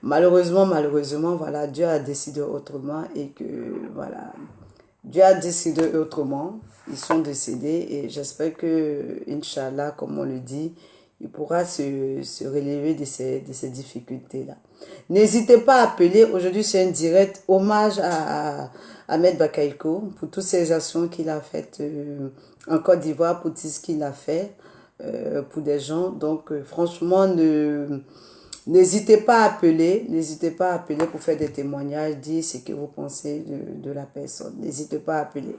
voilà, Dieu a décidé autrement et que, voilà, Dieu a décidé autrement, ils sont décédés et j'espère que, Inch'Allah, comme on le dit, il pourra se relever de ces difficultés-là. N'hésitez pas à appeler, aujourd'hui c'est un direct hommage à Ahmed Bakaïko pour toutes ces actions qu'il a faites en Côte d'Ivoire, pour tout ce qu'il a fait pour des gens. Donc franchement, n'hésitez pas à appeler pour faire des témoignages, dire ce que vous pensez de la personne. N'hésitez pas à appeler.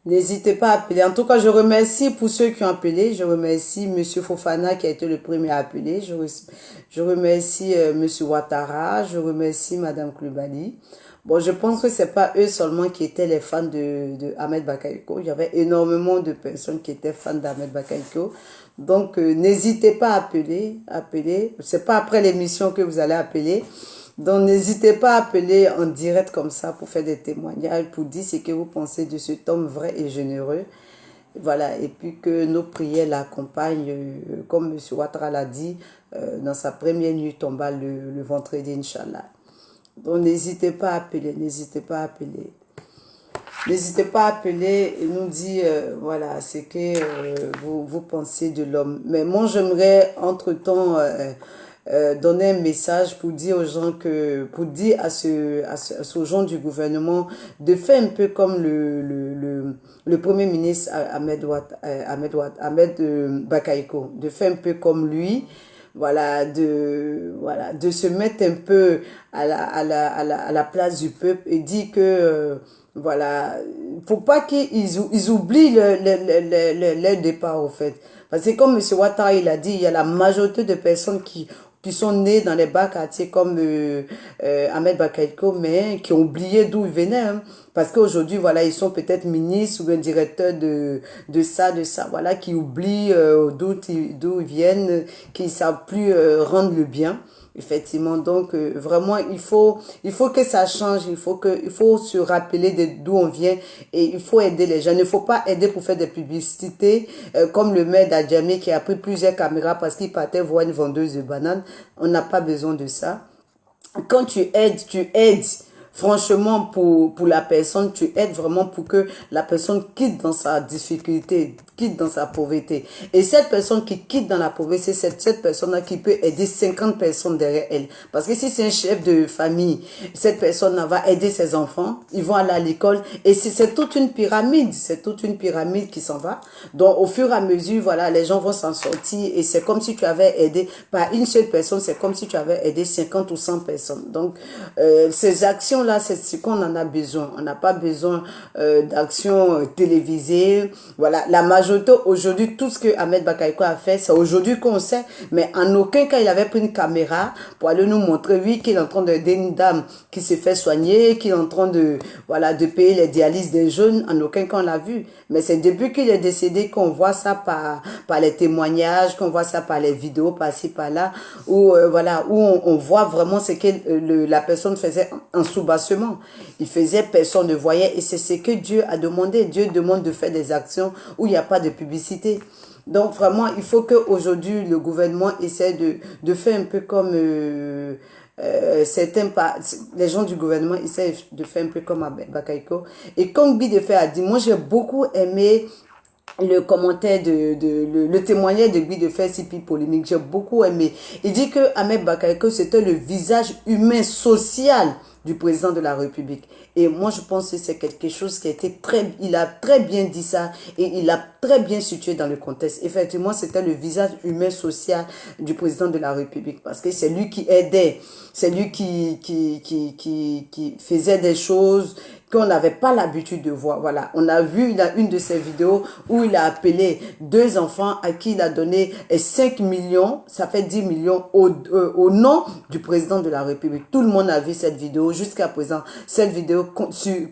N'hésitez pas à appeler. En tout cas, je remercie pour ceux qui ont appelé. Je remercie M. Fofana qui a été le premier à appeler. Je remercie M. Ouattara. Je remercie Mme Koulibaly. Bon, je pense que c'est pas eux seulement qui étaient les fans de Ahmed Bakaïko. Il y avait énormément de personnes qui étaient fans d'Ahmed Bakaïko. Donc, n'hésitez pas à appeler. C'est pas après l'émission que vous allez appeler. Donc, n'hésitez pas à appeler en direct comme ça pour faire des témoignages, pour dire ce que vous pensez de cet homme vrai et généreux. Voilà, et puis que nos prières l'accompagnent, comme M. Ouattara l'a dit, dans sa première nuit tombale le vendredi, Inch'Allah. Donc, n'hésitez pas à appeler. N'hésitez pas à appeler et nous dire, voilà, ce que vous pensez de l'homme. Mais moi, j'aimerais, entre-temps, donner un message pour dire aux gens pour dire aux gens du gouvernement de faire un peu comme le premier ministre Ahmed Bakaïko, de faire un peu comme lui, voilà, de se mettre un peu à la place du peuple et dire que voilà, faut pas qu'ils oublient leur départ au fait. Parce que comme M. Ouattara il a dit, il y a la majorité de personnes qui sont nées dans les bas quartiers comme Ahmed Bakaïko, mais qui ont oublié d'où ils venaient. Hein. Parce qu'aujourd'hui, voilà, ils sont peut-être ministres ou un directeur de ça, voilà, qui oublient d'où ils viennent, qui ne savent plus rendre le bien. Effectivement, donc vraiment il faut que ça change, il faut se rappeler d'où on vient et il faut aider les gens. Il ne faut pas aider pour faire des publicités comme le maire d'Adjamé qui a pris plusieurs caméras parce qu'il partait voir une vendeuse de bananes. On n'a pas besoin de ça. Quand tu aides franchement, pour la personne, tu aides vraiment pour que la personne quitte dans sa difficulté, quitte dans sa pauvreté. Et cette personne qui quitte dans la pauvreté, c'est cette personne-là qui peut aider 50 personnes derrière elle. Parce que si c'est un chef de famille, cette personne-là va aider ses enfants, ils vont aller à l'école, et c'est toute une pyramide, c'est toute une pyramide qui s'en va. Donc, au fur et à mesure, voilà, les gens vont s'en sortir, et c'est comme si tu avais aidé, par une seule personne, c'est comme si tu avais aidé 50 ou 100 personnes. Donc, ces actions-là, c'est ce qu'on en a besoin. On n'a pas besoin d'actions télévisées. Voilà, la majorité, aujourd'hui, tout ce que Ahmed Bakayoko a fait, c'est aujourd'hui qu'on sait, mais en aucun cas, il avait pris une caméra pour aller nous montrer, oui, qu'il est en train d'aider une dame qui se fait soigner, qu'il est en train de, voilà, de payer les dialyses des jeunes. En aucun cas, on l'a vu. Mais c'est depuis qu'il est décédé qu'on voit ça par les témoignages, qu'on voit ça par les vidéos, par-ci, par-là, où, voilà, où on voit vraiment ce que la personne faisait en sous-bassement. Il faisait, personne ne voyait, et c'est ce que Dieu a demandé. Dieu demande de faire des actions où il n'y a pas de publicité. Donc vraiment, il faut qu'aujourd'hui, le gouvernement essaie de faire un peu comme les gens du gouvernement essaient de faire un peu comme Bakayoko. Et comme Bidefe a dit, moi j'ai beaucoup aimé le commentaire le témoignage de Bidefe, c'est plus polémique, j'ai beaucoup aimé. Il dit que Ahmed Bakayoko, c'était le visage humain, social du président de la République. Et moi, je pense que c'est quelque chose qui a été il a très bien dit ça, et il a très bien situé dans le contexte. Effectivement, c'était le visage humain social du président de la République, parce que c'est lui qui aidait, c'est lui qui faisait des choses qu'on n'avait pas l'habitude de voir. Voilà, on a vu, il a une de ses vidéos où il a appelé 2 enfants à qui il a donné 5 millions, ça fait 10 millions au nom du président de la République. Tout le monde a vu cette vidéo jusqu'à présent. Cette vidéo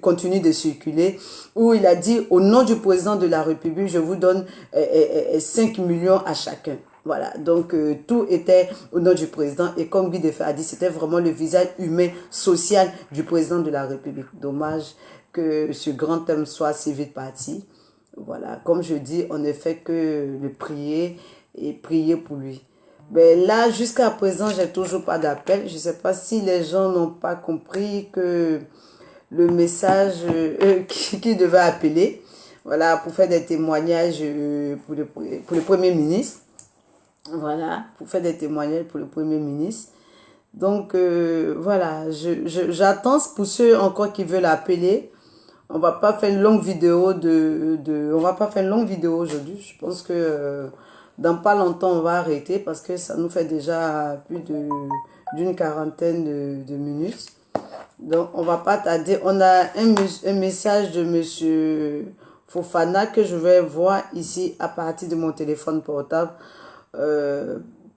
continue de circuler, où il a dit, au nom du président de la République, je vous donne 5 millions à chacun. Voilà, donc tout était au nom du président, et comme Bidefe a dit, c'était vraiment le visage humain, social du président de la République. Dommage que ce grand homme soit si vite parti. Voilà, comme je dis, on ne fait que le prier et prier pour lui. Mais là, jusqu'à présent, j'ai toujours pas d'appel. Je ne sais pas si les gens n'ont pas compris que le message qui devait appeler, voilà, pour faire des témoignages pour le Premier ministre. Voilà, pour faire des témoignages pour le Premier ministre. Donc, voilà, j'attends pour ceux encore qui veulent appeler. On va pas faire une longue vidéo on va pas faire une longue vidéo aujourd'hui. Je pense que dans pas longtemps, on va arrêter, parce que ça nous fait déjà plus d'une quarantaine de minutes. Donc, on va pas tarder. On a un message de monsieur Fofana que je vais voir ici à partir de mon téléphone portable.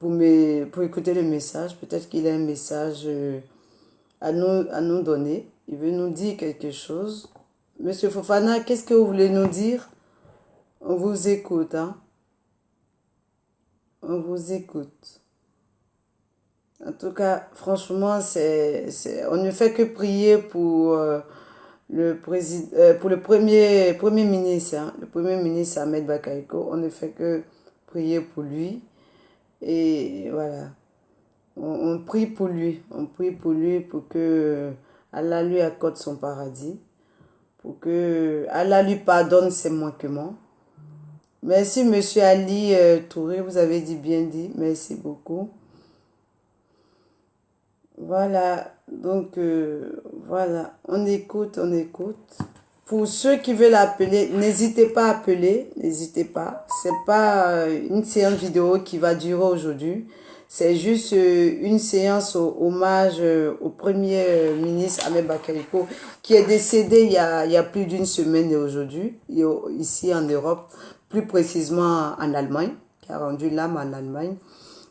Pour écouter le message. Peut-être qu'il a un message à nous donner. Il veut nous dire quelque chose. Monsieur Fofana, qu'est-ce que vous voulez nous dire? On vous écoute, hein? On vous écoute. En tout cas, franchement, on ne fait que prier pour pour le premier ministre, hein, le premier ministre Ahmed Bakayoko. On ne fait que prier pour lui. Et voilà, on prie pour lui, pour que Allah lui accorde son paradis, pour que Allah lui pardonne ses manquements. Merci monsieur Ali Touré, vous avez bien dit, merci beaucoup. Voilà, donc voilà, on écoute. Pour ceux qui veulent appeler, n'hésitez pas à appeler, n'hésitez pas. C'est pas une séance vidéo qui va durer aujourd'hui. C'est juste une séance hommage au premier ministre Ahmed Bakayoko, qui est décédé il y a plus d'une semaine aujourd'hui, ici en Europe, plus précisément en Allemagne, qui a rendu l'âme en Allemagne.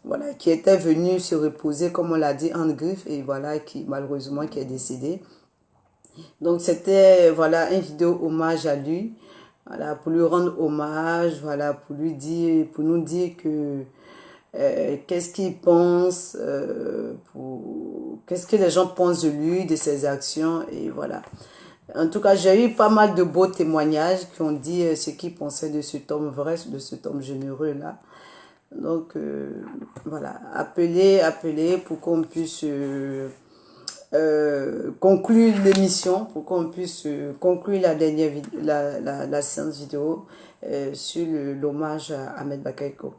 Voilà, qui était venu se reposer, comme on l'a dit, en griffe, et voilà, qui malheureusement qui est décédé. Donc c'était, voilà, une vidéo hommage à lui, voilà, pour lui rendre hommage, voilà, pour nous dire que qu'est-ce qu'il pense, qu'est-ce que les gens pensent de lui, de ses actions, et voilà. En tout cas, j'ai eu pas mal de beaux témoignages qui ont dit ce qu'ils pensaient de cet homme vrai, de cet homme généreux là. Donc, voilà, appelez pour qu'on puisse conclure l'émission, pour qu'on puisse conclure la dernière la séance vidéo sur l'hommage à Ahmed Bakayoko.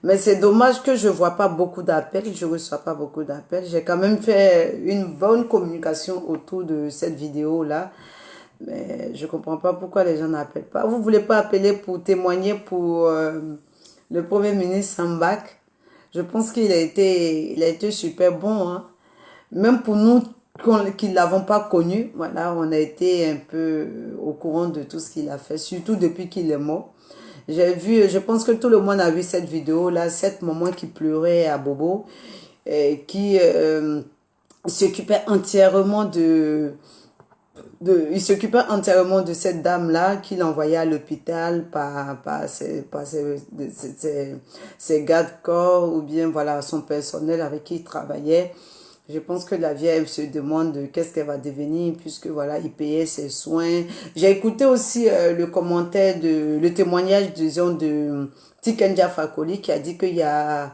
Mais c'est dommage que je vois pas beaucoup d'appels, je reçois pas beaucoup d'appels. J'ai quand même fait une bonne communication autour de cette vidéo-là. Mais je comprends pas pourquoi les gens n'appellent pas. Vous voulez pas appeler pour témoigner pour le Premier ministre Sambak? Je pense qu'il a été super bon, hein. Même pour nous qui ne l'avons pas connu, voilà, on a été un peu au courant de tout ce qu'il a fait, surtout depuis qu'il est mort. J'ai vu, je pense que tout le monde a vu cette vidéo-là, cette maman qui pleurait à Bobo, qui s'occupait entièrement il s'occupait entièrement de cette dame-là qu'il envoyait à l'hôpital par ses gardes-corps ou bien voilà son personnel avec qui il travaillait. Je pense que la vieille se demande qu'est-ce qu'elle va devenir puisque voilà, il payait ses soins. J'ai écouté aussi le témoignage, disons, de Tikenja Fakoli qui a dit qu'il y a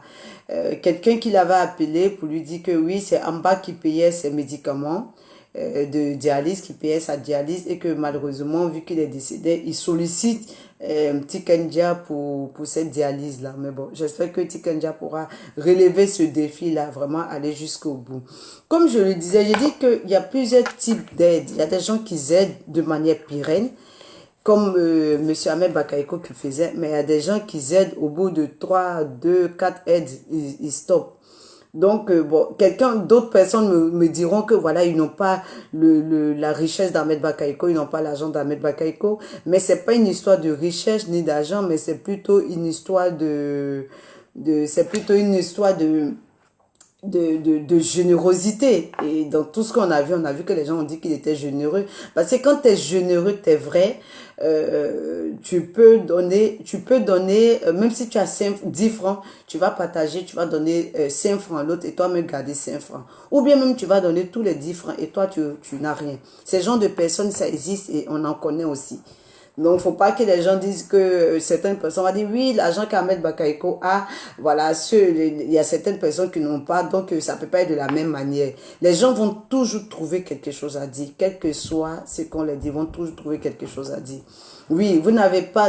quelqu'un qui l'avait appelé pour lui dire que oui, c'est Amba qui payait ses médicaments de dialyse, qui payait sa dialyse et que malheureusement, vu qu'il est décédé, il sollicite Tikenja pour cette dialyse-là. Mais bon, j'espère que Tikenja pourra relever ce défi-là, vraiment aller jusqu'au bout. Comme je le disais, j'ai dit qu'il y a plusieurs types d'aides. Il y a des gens qui aident de manière pérenne, comme M. Ahmed Bakayoko qui faisait, mais il y a des gens qui aident au bout de 3, 2, 4 aides, ils stoppent. Donc, bon, d'autres personnes me diront que voilà, ils n'ont pas la richesse d'Ahmed Bakayoko, ils n'ont pas l'argent d'Ahmed Bakayoko, mais c'est pas une histoire de richesse ni d'argent, mais c'est plutôt une histoire de générosité. Et dans tout ce qu'on a vu que les gens ont dit qu'il était généreux. Parce que quand tu es généreux, tu es vrai, tu peux donner, même si tu as 10 francs, tu vas partager, tu vas donner 5 francs à l'autre et toi même garder 5 francs. Ou bien même tu vas donner tous les 10 francs et toi tu n'as rien. Ces genres de personnes, ça existe et on en connaît aussi. Donc, il ne faut pas que les gens disent que certaines personnes vont dire oui, l'argent qu'Ahmed Bakayoko a, voilà, il y a certaines personnes qui n'ont pas, donc ça ne peut pas être de la même manière. Les gens vont toujours trouver quelque chose à dire, quel que soit ce qu'on leur dit, vont toujours trouver quelque chose à dire. Oui, vous n'avez pas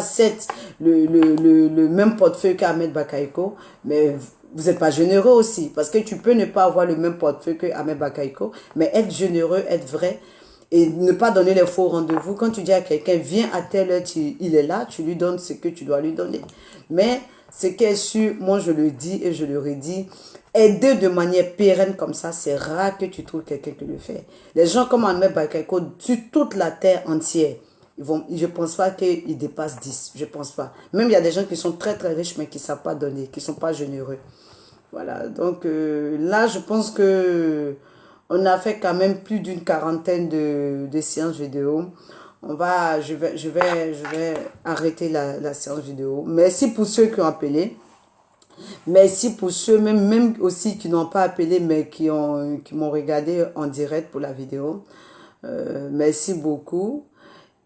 le même portefeuille qu'Ahmed Bakayoko, mais vous n'êtes pas généreux aussi, parce que tu peux ne pas avoir le même portefeuille qu'Ahmed Bakayoko, mais être généreux, être vrai, et ne pas donner les faux rendez-vous. Quand tu dis à quelqu'un, viens à telle heure, il est là, tu lui donnes ce que tu dois lui donner. Mais ce qui est sûr, moi je le dis et je le redis, aider de manière pérenne comme ça, c'est rare que tu trouves quelqu'un qui le fait. Les gens comme Ahmed Bakayoko, sur toute la terre entière, je ne pense pas qu'ils dépassent 10. Je ne pense pas. Même il y a des gens qui sont très très riches mais qui ne savent pas donner, qui ne sont pas généreux. Voilà, donc là je pense que on a fait quand même plus d'une quarantaine de séances vidéo. Je vais arrêter la séance vidéo. Merci pour ceux qui ont appelé. Merci pour ceux même aussi qui n'ont pas appelé mais qui m'ont regardé en direct pour la vidéo. Merci beaucoup.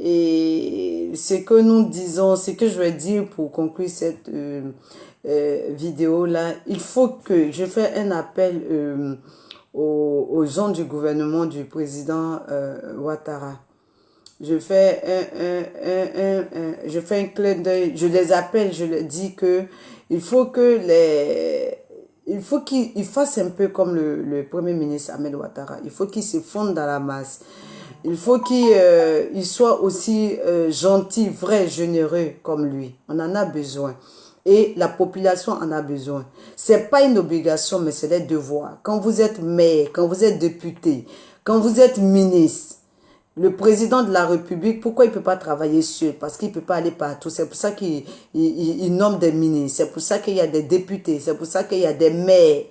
Et ce que nous disons, ce que je vais dire pour conclure cette vidéo-là, il faut que je fais un appel aux gens du gouvernement du président Ouattara. Je fais un clin d'œil, je les appelle, je leur dis que il faut qu'ils fassent un peu comme le Premier ministre Ahmed Ouattara. Il faut qu'ils se fondent dans la masse. Il faut qu'ils soient aussi gentils, vrais, généreux comme lui. On en a besoin. Et la population en a besoin. C'est pas une obligation, mais c'est des devoirs. Quand vous êtes maire, quand vous êtes député, quand vous êtes ministre, le président de la République, pourquoi il ne peut pas travailler seul? Parce qu'il ne peut pas aller partout. C'est pour ça qu'il nomme des ministres. C'est pour ça qu'il y a des députés. C'est pour ça qu'il y a des maires.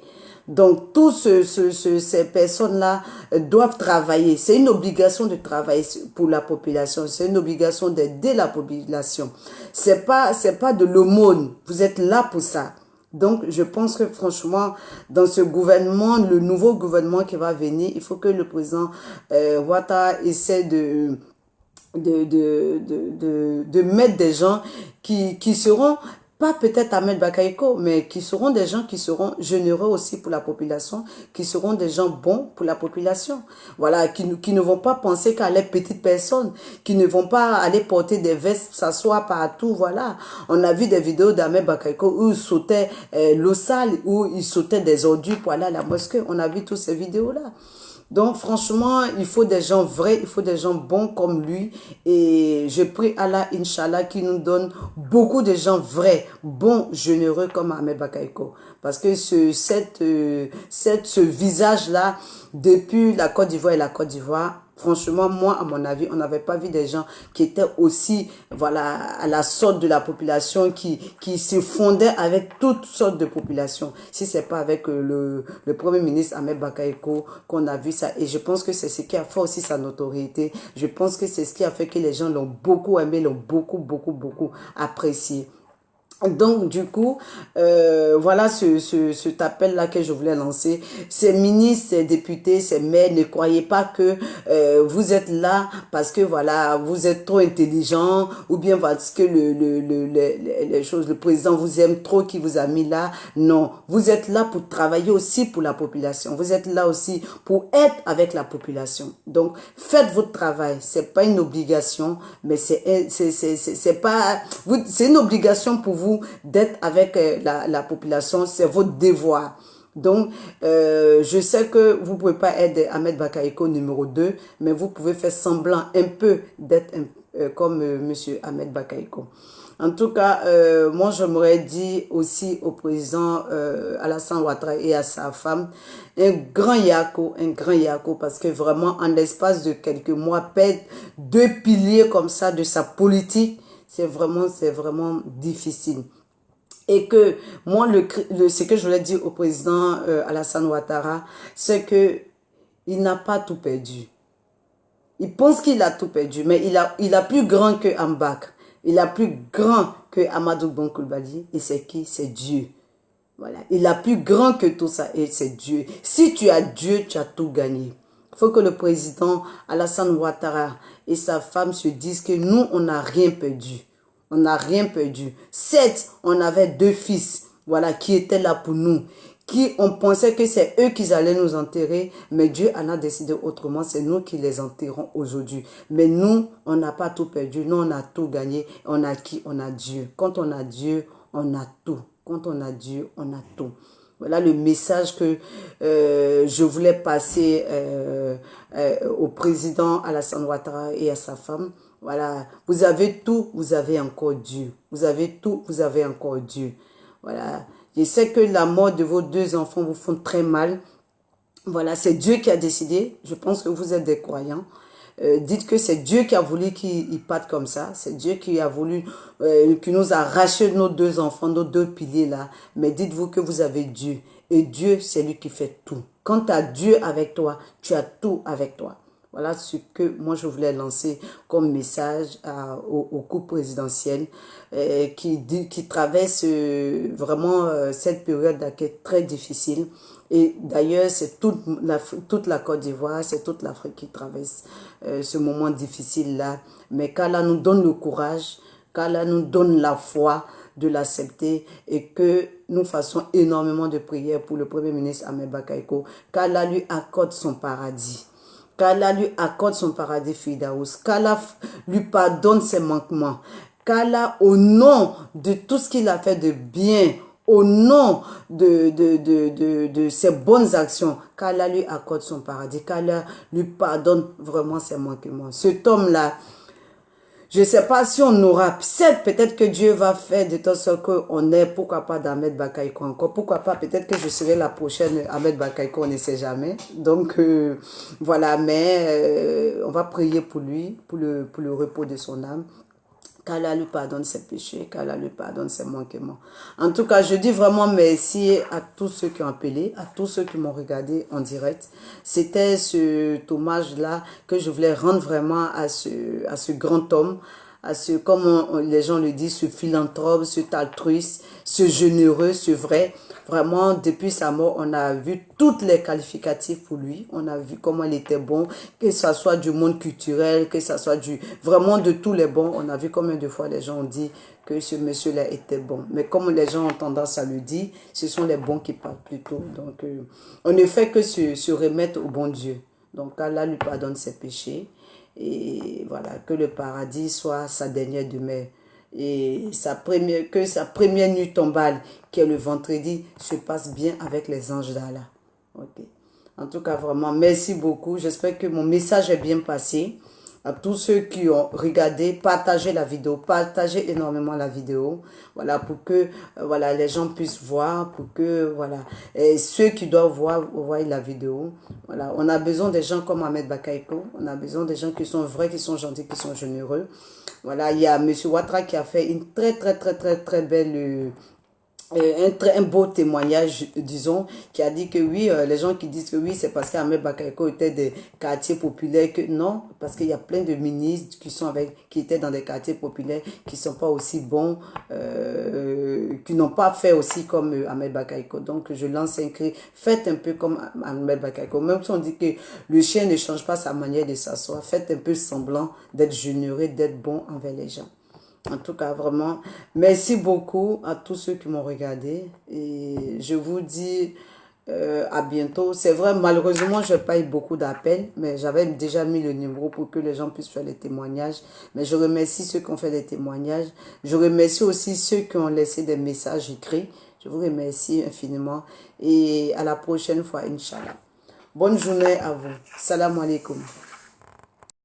Donc, tous ces personnes-là doivent travailler. C'est une obligation de travailler pour la population. C'est une obligation d'aider la population. C'est pas de l'aumône. Vous êtes là pour ça. Donc, je pense que franchement, dans ce gouvernement, le nouveau gouvernement qui va venir, il faut que le président Ouattara essaie de mettre des gens qui seront pas peut-être Ahmed Bakayoko, mais qui seront des gens qui seront généreux aussi pour la population, qui seront des gens bons pour la population. Voilà, qui ne vont pas penser qu'à les petites personnes, qui ne vont pas aller porter des vestes, s'asseoir partout, voilà. On a vu des vidéos d'Ahmed Bakayoko où il sautait l'eau sale, où il sautait des ordures pour aller à la mosquée. On a vu toutes ces vidéos-là. Donc, franchement, il faut des gens vrais, il faut des gens bons comme lui. Et je prie Allah, Inch'Allah, qu'il nous donne beaucoup de gens vrais, bons, généreux comme Ahmed Bakayoko. Parce que ce visage-là, depuis la Côte d'Ivoire et la Côte d'Ivoire, franchement, moi, à mon avis, on n'avait pas vu des gens qui étaient aussi, voilà, à la sorte de la population, qui se fondaient avec toutes sortes de populations. Si c'est pas avec le Premier ministre Ahmed Bakayoko qu'on a vu ça. Et je pense que c'est ce qui a fait aussi sa notoriété. Je pense que c'est ce qui a fait que les gens l'ont beaucoup aimé, l'ont beaucoup, beaucoup, beaucoup apprécié. Donc, du coup, voilà cet appel-là que je voulais lancer. Ces ministres, ces députés, ces maires, ne croyez pas que vous êtes là parce que, voilà, vous êtes trop intelligent ou bien parce que le président vous aime trop qui vous a mis là. Non, vous êtes là pour travailler aussi pour la population. Vous êtes là aussi pour être avec la population. Donc, faites votre travail. C'est pas une obligation, mais c'est une obligation pour vous d'être avec la population, c'est votre devoir. Donc, je sais que vous ne pouvez pas être Ahmed Bakayoko numéro 2, mais vous pouvez faire semblant un peu d'être comme monsieur Ahmed Bakayoko. En tout cas, moi, j'aimerais dire aussi au président Alassane Ouattara et à sa femme, un grand yako, parce que vraiment, en l'espace de quelques mois, perdre 2 piliers comme ça de sa politique, c'est vraiment difficile. Et que moi, ce que je voulais dire au président Alassane Ouattara, c'est que il n'a pas tout perdu. Il pense qu'il a tout perdu, mais il a plus grand que Ambak. Il a plus grand que Amadou Bon Coulibaly. Et c'est qui? C'est Dieu. Voilà. Il a plus grand que tout ça et c'est Dieu. Si tu as Dieu, tu as tout gagné. Il faut que le président Alassane Ouattara et sa femme se disent que nous, on n'a rien perdu. On n'a rien perdu. Certes, on avait 2 fils, voilà, qui étaient là pour nous. On pensait que c'est eux qui allaient nous enterrer, mais Dieu en a décidé autrement. C'est nous qui les enterrons aujourd'hui. Mais nous, on n'a pas tout perdu. Nous, on a tout gagné. On a qui? On a Dieu. Quand on a Dieu, on a tout. Quand on a Dieu, on a tout. Voilà le message que je voulais passer au président Alassane Ouattara et à sa femme. Voilà, vous avez tout, vous avez encore Dieu. Vous avez tout, vous avez encore Dieu. Voilà, je sais que la mort de vos 2 enfants vous font très mal. Voilà, c'est Dieu qui a décidé. Je pense que vous êtes des croyants. Dites que c'est Dieu qui a voulu qu'ils partent comme ça. C'est Dieu qui a voulu, qui nous a arraché nos 2 enfants, nos 2 piliers là. Mais dites-vous que vous avez Dieu. Et Dieu, c'est lui qui fait tout. Quand tu as Dieu avec toi, tu as tout avec toi. Voilà ce que moi je voulais lancer comme message au couple présidentiel qui traverse vraiment cette période qui est très difficile. Et d'ailleurs, c'est toute la Côte d'Ivoire, c'est toute l'Afrique qui traverse ce moment difficile-là. Mais qu'Allah nous donne le courage, qu'Allah nous donne la foi de l'accepter et que nous fassons énormément de prières pour le Premier ministre Ahmed Bakayoko, qu'Allah lui accorde son paradis. Qu'Allah lui accorde son paradis Firdaus, qu'Allah lui pardonne ses manquements, qu'Allah, au nom de tout ce qu'il a fait de bien, au nom de ses bonnes actions, qu'Allah lui accorde son paradis, qu'Allah lui pardonne vraiment ses manquements. Cet homme-là, je ne sais pas si on aura, peut-être que Dieu va faire de telle sorte qu'on ait, pourquoi pas d'Ahmed Bakayoko encore, pourquoi pas, peut-être que je serai la prochaine Ahmed Bakayoko, on ne sait jamais. Donc, voilà, mais on va prier pour lui, pour le repos de son âme. Qu'Allah lui pardonne ses péchés, qu'Allah lui pardonne ses manquements. En tout cas, je dis vraiment merci à tous ceux qui ont appelé, à tous ceux qui m'ont regardé en direct. C'était cet hommage-là que je voulais rendre vraiment à ce grand homme, les gens le disent, ce philanthrope, cet altruiste, ce généreux, ce vrai. Vraiment, depuis sa mort, on a vu toutes les qualificatifs pour lui. On a vu comment il était bon, que ce soit du monde culturel, que ce soit vraiment de tous les bons. On a vu combien de fois les gens ont dit que ce monsieur-là était bon. Mais comme les gens ont tendance à le dire, ce sont les bons qui parlent plutôt. Donc, on ne fait que se remettre au bon Dieu. Donc, Allah lui pardonne ses péchés. Et voilà, que le paradis soit sa dernière demeure. Et que sa première nuit tombale, qui est le vendredi, se passe bien avec les anges d'Allah. Ok. En tout cas, vraiment, merci beaucoup. J'espère que mon message est bien passé. À tous ceux qui ont regardé, partagez la vidéo, partagez énormément la vidéo, voilà, pour que voilà, les gens puissent voir, pour que voilà, et ceux qui doivent voir la vidéo, voilà, on a besoin des gens comme Ahmed Bakaïko, on a besoin des gens qui sont vrais, qui sont gentils, qui sont généreux. Voilà, il y a M. Ouattara qui a fait une très belle un beau témoignage, disons, qui a dit que oui, les gens qui disent que oui, c'est parce qu'Ahmed Bakaïko était des quartiers populaires, que non, parce qu'il y a plein de ministres qui étaient dans des quartiers populaires, qui ne sont pas aussi bons, qui n'ont pas fait aussi comme Ahmed Bakaïko. Donc, je lance un cri, faites un peu comme Ahmed Bakaïko. Même si on dit que le chien ne change pas sa manière de s'asseoir, faites un peu semblant d'être généreux, d'être bon envers les gens. En tout cas, vraiment, merci beaucoup à tous ceux qui m'ont regardé. Et je vous dis à bientôt. C'est vrai, malheureusement, je n'ai pas eu beaucoup d'appels, mais j'avais déjà mis le numéro pour que les gens puissent faire les témoignages. Mais je remercie ceux qui ont fait des témoignages. Je remercie aussi ceux qui ont laissé des messages écrits. Je vous remercie infiniment. Et à la prochaine fois, Inch'Allah. Bonne journée à vous. Salam alaikum.